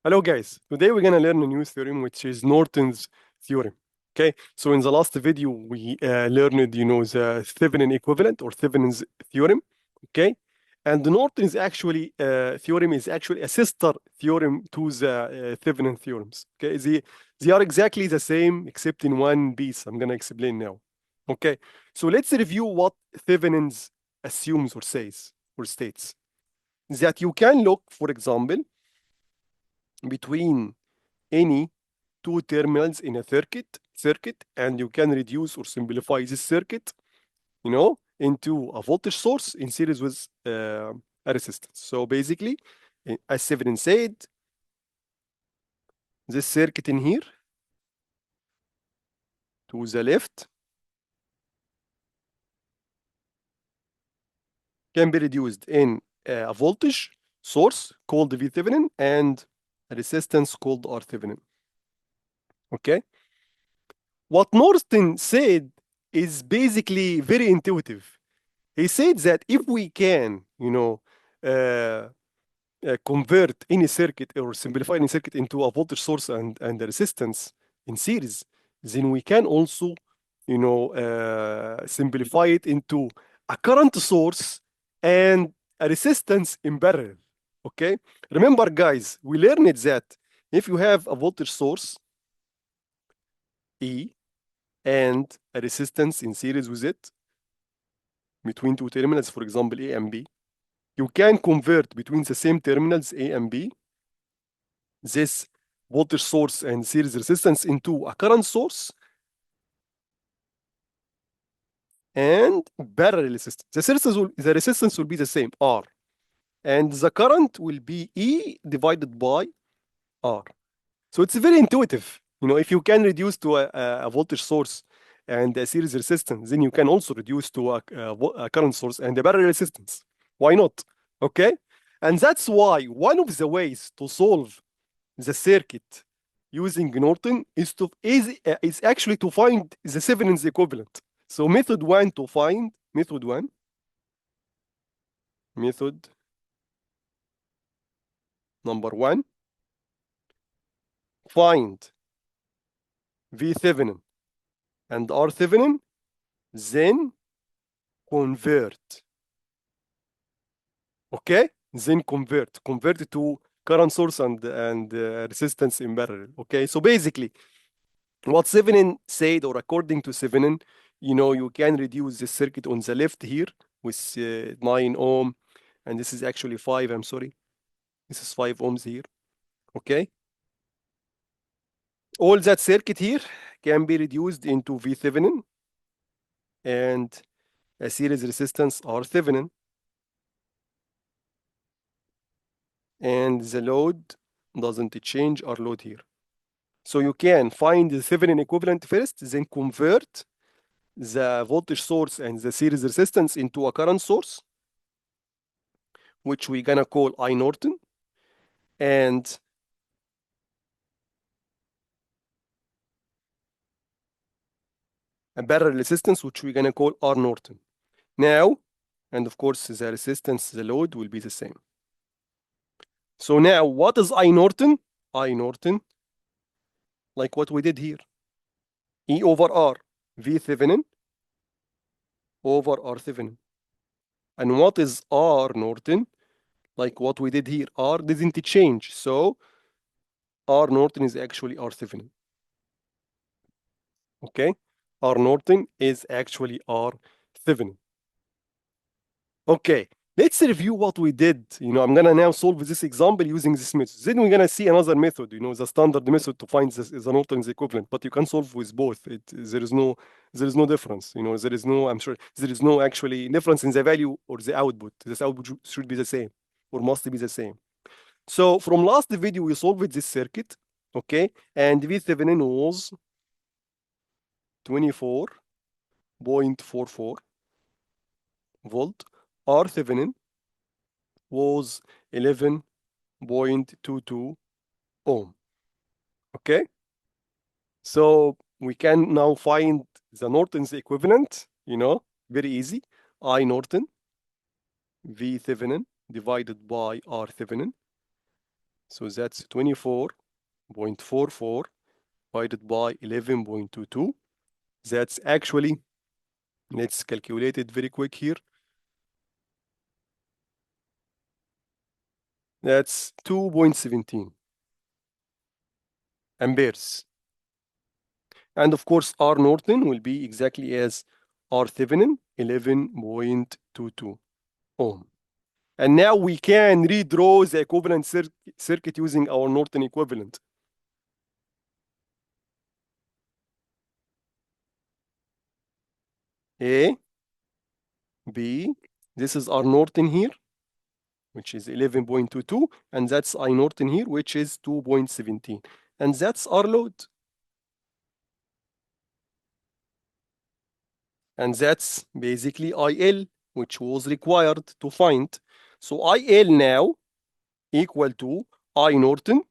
Hello guys, today we're gonna learn a new theorem which is Norton's theorem. Okay, so in the last video we learned, the Thevenin equivalent or Thevenin's theorem. Okay, and the Norton's actually theorem is actually a sister theorem to the Thevenin theorems. Okay, they are exactly the same except in one piece. I'm gonna explain now. Okay, so let's review what Thevenin's assumes or says or states. That you can look, for example, between any two terminals in a circuit, and you can reduce or simplify this circuit, into a voltage source in series with a resistance. So basically, as Severin said, this circuit in here to the left can be reduced in a voltage source called V Thevenin and a resistance called R Thevenin. Okay? What Norton said is basically very intuitive. He said that if we can, convert any circuit or simplify any circuit into a voltage source and a resistance in series, then we can also, simplify it into a current source and a resistance in parallel. Okay? Remember, guys, we learned that if you have a voltage source, E, and a resistance in series with it between two terminals, for example, A and B, you can convert between the same terminals A and B this voltage source and series resistance into a current source and parallel resistance. The resistance will be the same, R, and the current will be E divided by R. So it's very intuitive. If you can reduce to a voltage source and a series resistance, then you can also reduce to a current source and a parallel resistance. Why not? Okay? And that's why one of the ways to solve the circuit using Norton is actually to find the Thevenin's equivalent. So method number one, find V Thevenin and R Thevenin, then convert. Okay? Then convert it to current source and resistance in parallel. Okay? So basically, what Thevenin said, or according to Thevenin, you can reduce the circuit on the left here with 9 ohm, and this is actually 5, I'm sorry. This is 5 ohms here. Okay? All that circuit here can be reduced into V Thevenin and a series resistance R Thevenin. And the load doesn't change our load here. So you can find the Thevenin equivalent first, then convert the voltage source and the series resistance into a current source, which we're gonna call I Norton, and a parallel resistance, which we're gonna call R Norton. Now, and of course, the resistance, the load will be the same. So now, what is I Norton? I Norton, like what we did here. E over R, V Thevenin over R Thevenin. And what is R Norton? Like what we did here. R didn't change. So R Norton is actually R Thevenin. Okay? R Norton is actually R Thevenin. Okay, let's review what we did. I'm gonna now solve this example using this method. Then we're gonna see another method, the standard method to find the Norton's equivalent. But you can solve with both. There is no difference. I'm sure there is no actually difference in the value or the output. This output should be the same or must be the same. So from last video we solved this circuit, okay, and V Thevenin was 24.44 volt. R Thevenin was 11.22 ohm. Okay? So we can now find the Norton's equivalent, very easy. I Norton, V Thevenin divided by R Thevenin. So that's 24.44 divided by 11.22. That's actually, let's calculate it very quick here. That's 2.17 amperes. And of course, R Norton will be exactly as R Thevenin, 11.22 ohm. And now we can redraw the equivalent circuit using our Norton equivalent. A, B, this is R Norton here, which is 11.22, and that's I Norton here, which is 2.17. And that's our load. And that's basically IL, which was required to find. So IL now equal to I Norton,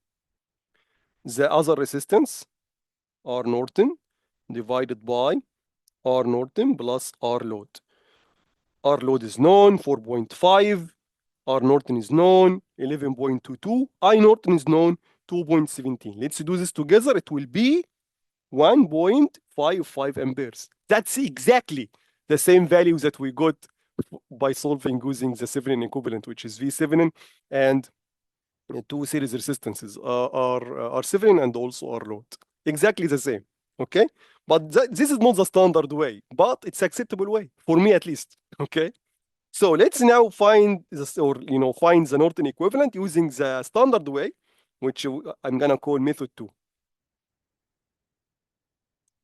the other resistance, R Norton, divided by R Norton plus R load. R load is known, 4.5. R Norton is known, 11.22. I Norton is known, 2.17. Let's do this together. It will be 1.55 amperes. That's exactly the same value that we got by solving using the Thevenin equivalent, which is V Thevenin, and two series resistances, R Thevenin and also R load. Exactly the same. Okay, but this is not the standard way, but it's acceptable way for me at least. Okay, so let's now find this, or find the Norton equivalent using the standard way, which I'm gonna call method 2.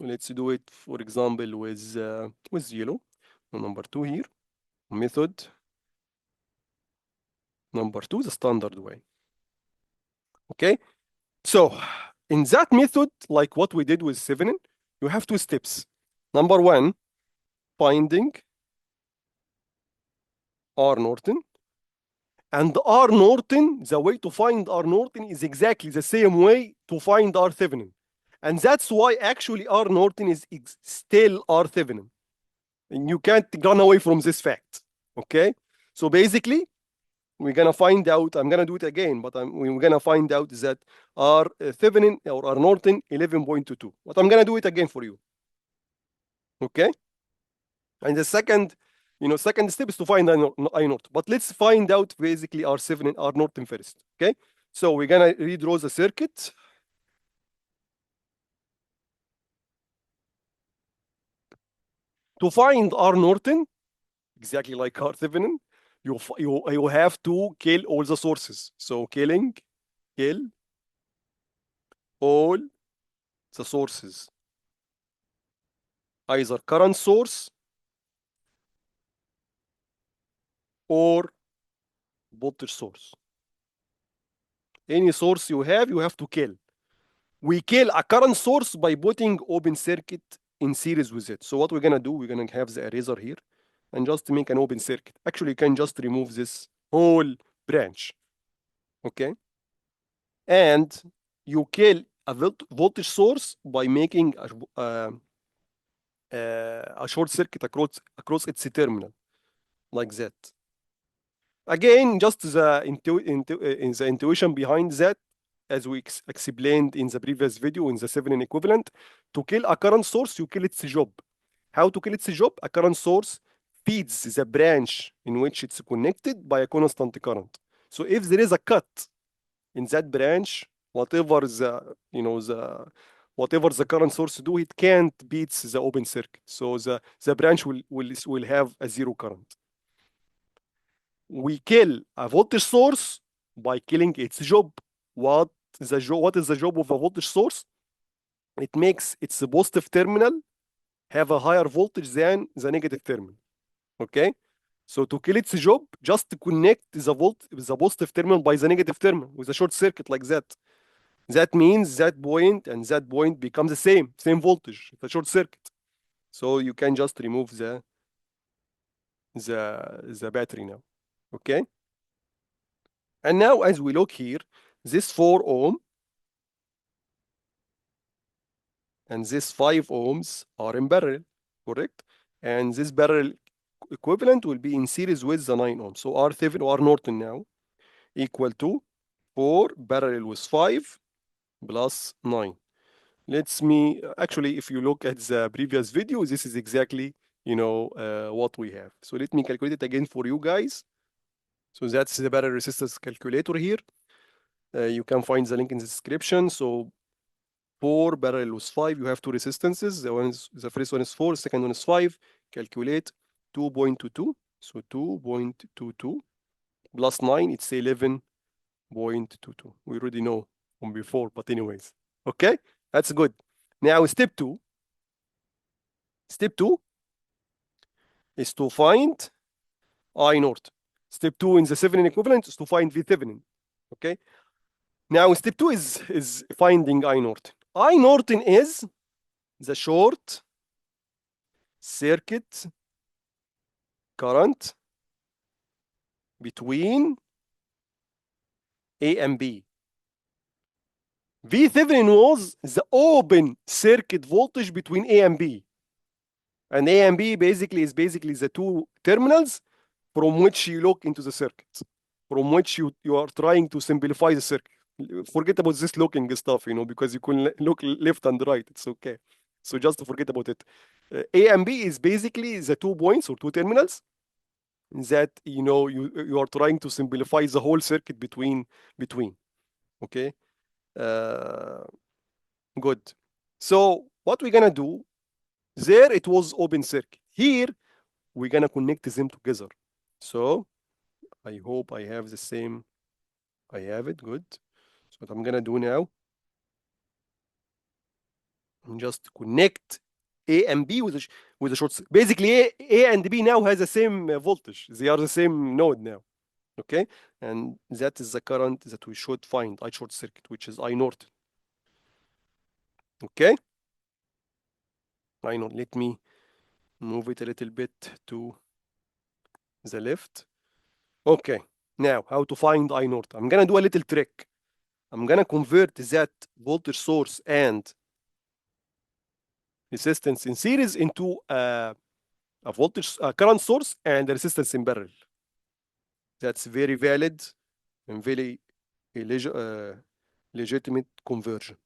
Let's do it, for example, with yellow. Number 2 here, method number 2, the standard way. Okay, so in that method, like what we did with Thevenin, you have two steps. Number 1, finding R Norton. And R Norton, the way to find R Norton is exactly the same way to find R Thevenin. And that's why actually R Norton is still R Thevenin. And you can't run away from this fact. Okay? So basically, we're gonna find out, I'm gonna do it again, but we're gonna find out that R Thevenin or R Norton 11.22. But I'm gonna do it again for you. Okay? And the second step is to find I Norton. But let's find out basically R7 and R Norton first. Okay? So we're gonna redraw the circuit. To find R Norton, exactly like R Thevenin, you have to kill all the sources. So kill all the sources. Either current source or voltage source. Any source you have to kill. We kill a current source by putting open circuit in series with it. So what we're gonna do, we're gonna have the eraser here and just make an open circuit. Actually, you can just remove this whole branch. Okay? And you kill a voltage source by making a short circuit across its terminal, like that. Again, just the intuition behind that, as we explained in the previous video in the Thevenin equivalent, to kill a current source, you kill its job. How to kill its job? A current source feeds the branch in which it's connected by a constant current. So if there is a cut in that branch, whatever the current source do, it can't beat the open circuit. So the branch will have a zero current. We kill a voltage source by killing its job. What is the job of a voltage source? It makes its positive terminal have a higher voltage than the negative terminal. Okay? So to kill its job, just to connect the positive terminal by the negative terminal with a short circuit like that. That means that point and that point become the same voltage, the short circuit. So you can just remove the battery now. Okay? And now as we look here, this 4 ohm and this 5 ohms are in parallel, correct? And this parallel equivalent will be in series with the 9 ohms. So R Thevenin or R Norton now equal to 4 parallel with 5 plus 9. Let's me actually, if you look at the previous video, this is exactly what we have. So let me calculate it again for you guys. So that's the parallel resistance calculator here. You can find the link in the description. So 4 parallel with 5, you have two resistances. The first one is 4, the second one is 5. Calculate 2.22. So 2.22 plus 9, it's 11.22. We already know from before, but anyways. Okay, that's good. Now step 2. Step 2 is to find I naught. Step 2 in the Thevenin equivalent is to find V Thevenin. Okay. Now step 2 is finding I Norton. I Norton is the short circuit current between A and B. V Thevenin was the open circuit voltage between A and B. And A and B basically is the two terminals from which you look into the circuit, from which you are trying to simplify the circuit. Forget about this looking stuff, because you can look left and right. It's okay. So just forget about it. A and B is basically the 2 points or 2 terminals that you are trying to simplify the whole circuit between. Okay. Good. So what we're gonna do? There it was open circuit. Here we're gonna connect them together. So I hope I have the same. I have it. Good. So what I'm gonna do now, I'm just connect A and B with a short circuit. Basically, A and B now has the same voltage. They are the same node now. Okay, and that is the current that we should find I short circuit, which is I Norton. Okay, I know. Let me move it a little bit to the left. Okay, now how to find I Norton? I'm gonna do a little trick. I'm gonna convert that voltage source and resistance in series into a current source and a resistance in parallel. That's very valid and very legitimate conversion.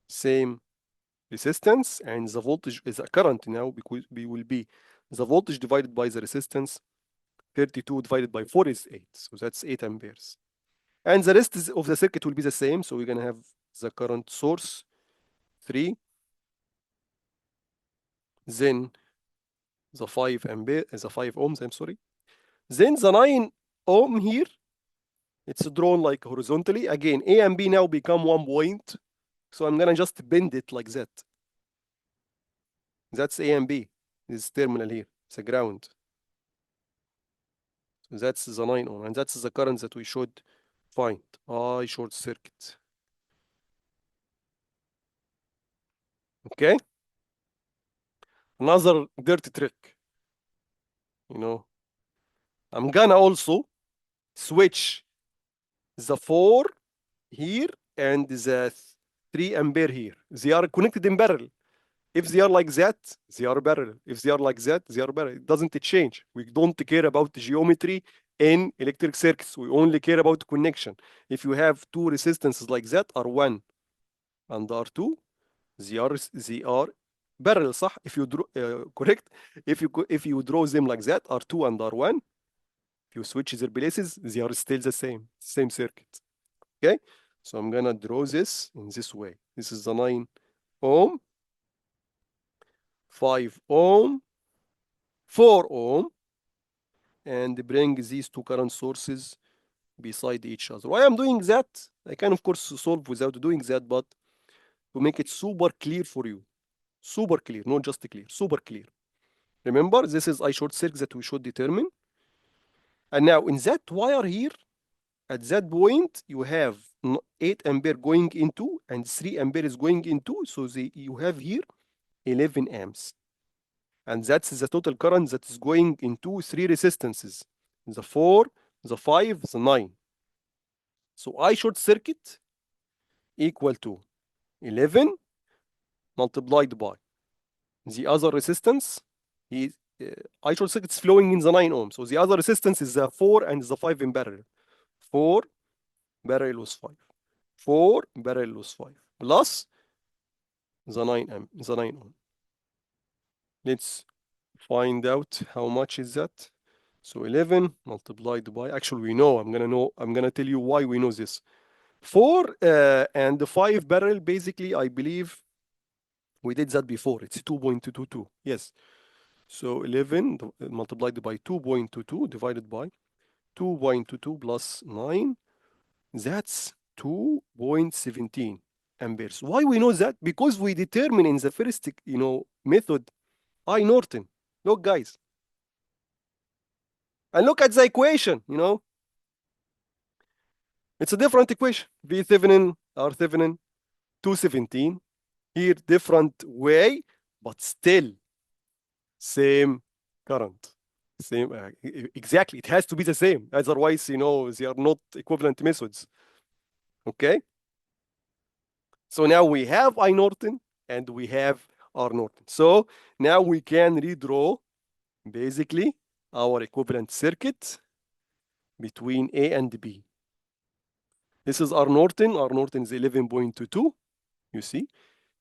Same resistance, and the voltage is a current now, because we will be the voltage divided by the resistance. 32 divided by 4 is 8, so that's 8 amperes. And the rest of the circuit will be the same, so we're gonna have the current source 3, then the 5 ohms, I'm sorry. Then the 9 ohm here, it's drawn like horizontally. Again, A and B now become 1 point, so I'm gonna just bend it like that. That's A and B, this terminal here, it's a ground. So that's the 9 ohm, and that's the current that we should find, I short circuit. Okay? Another dirty trick. I'm gonna also switch the 4 here and the 3 ampere here. They are connected in parallel. If they are like that, they are parallel. If they are like that, they are parallel. It doesn't change. We don't care about the geometry in electric circuits. We only care about connection. If you have two resistances like that, R1 and R2, they are parallel, صح? If you draw correct, if you draw them like that, R2 and R1, if you switch their places, they are still the same circuit. Okay, so I'm gonna draw this in this way. This is the 9 ohm, 5 ohm, 4 ohm, and bring these two current sources beside each other. Why I'm doing that? I can of course solve without doing that, but to make it super clear for you. Super clear, not just clear, super clear. Remember, this is I short circuit that we should determine. And now in that wire here, at that point, you have 8 ampere going into and 3 ampere is going into. So you have here 11 amps. And that's the total current that is going into 3 resistances, the 4, the 5, the 9. So I short circuit equal to 11 multiplied by the other resistance is I short circuit is flowing in the 9 ohms. So the other resistance is the 4 and the 5 in parallel. 4 parallel with 5. 4 parallel with 5 plus the 9 ohm. Let's find out how much is that. So 11 multiplied by, actually we know, I'm gonna tell you why we know this. 4 and the 5 parallel, basically, I believe we did that before. It's 2.22. Yes. So 11 multiplied by 2.22 divided by 2.22 plus 9. That's 2.17 amperes. Why we know that? Because we determine in the first, method, I Norton. Look, guys. And look at the equation, It's a different equation. V Thevenin, R Thevenin, 217. Here, different way, but still same current. Same, exactly. It has to be the same. Otherwise, they are not equivalent methods. Okay? So now we have I Norton and we have R Norton. So now we can redraw basically our equivalent circuit between A and B. This is R Norton. R Norton is 11.22. You see,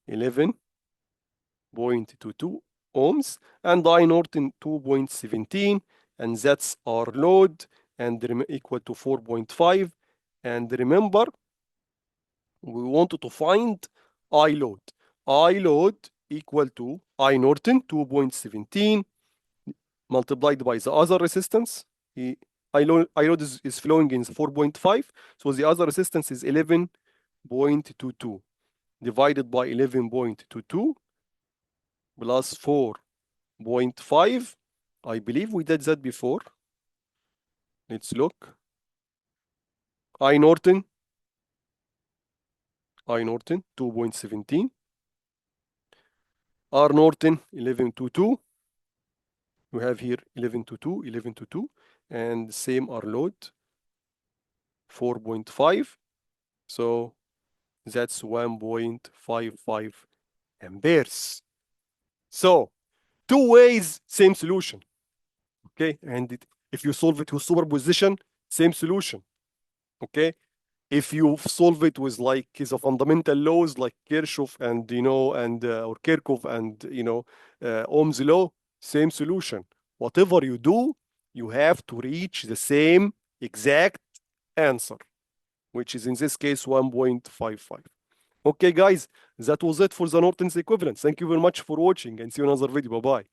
11.22 ohms. And I Norton 2.17. And that's our load. And equal to 4.5. And remember, we wanted to find I load. I load equal to I Norton 2.17 multiplied by the other resistance. I load is flowing in 4.5. So the other resistance is 11.22 divided by 11.22 plus 4.5. I believe we did that before. Let's look. I Norton 2.17. R Norton 11.22. We have here 11.22, and same R load 4.5. So that's 1.55 amperes. So 2 ways, same solution. Okay, and if you solve it with superposition, same solution. Okay, if you solve it with like the fundamental laws like Kirchhoff and or Kirchhoff and Ohm's law, same solution. Whatever you do, you have to reach the same exact answer, which is in this case 1.55. Okay, guys, that was it for the Norton's equivalence. Thank you very much for watching and see you in another video. Bye-bye.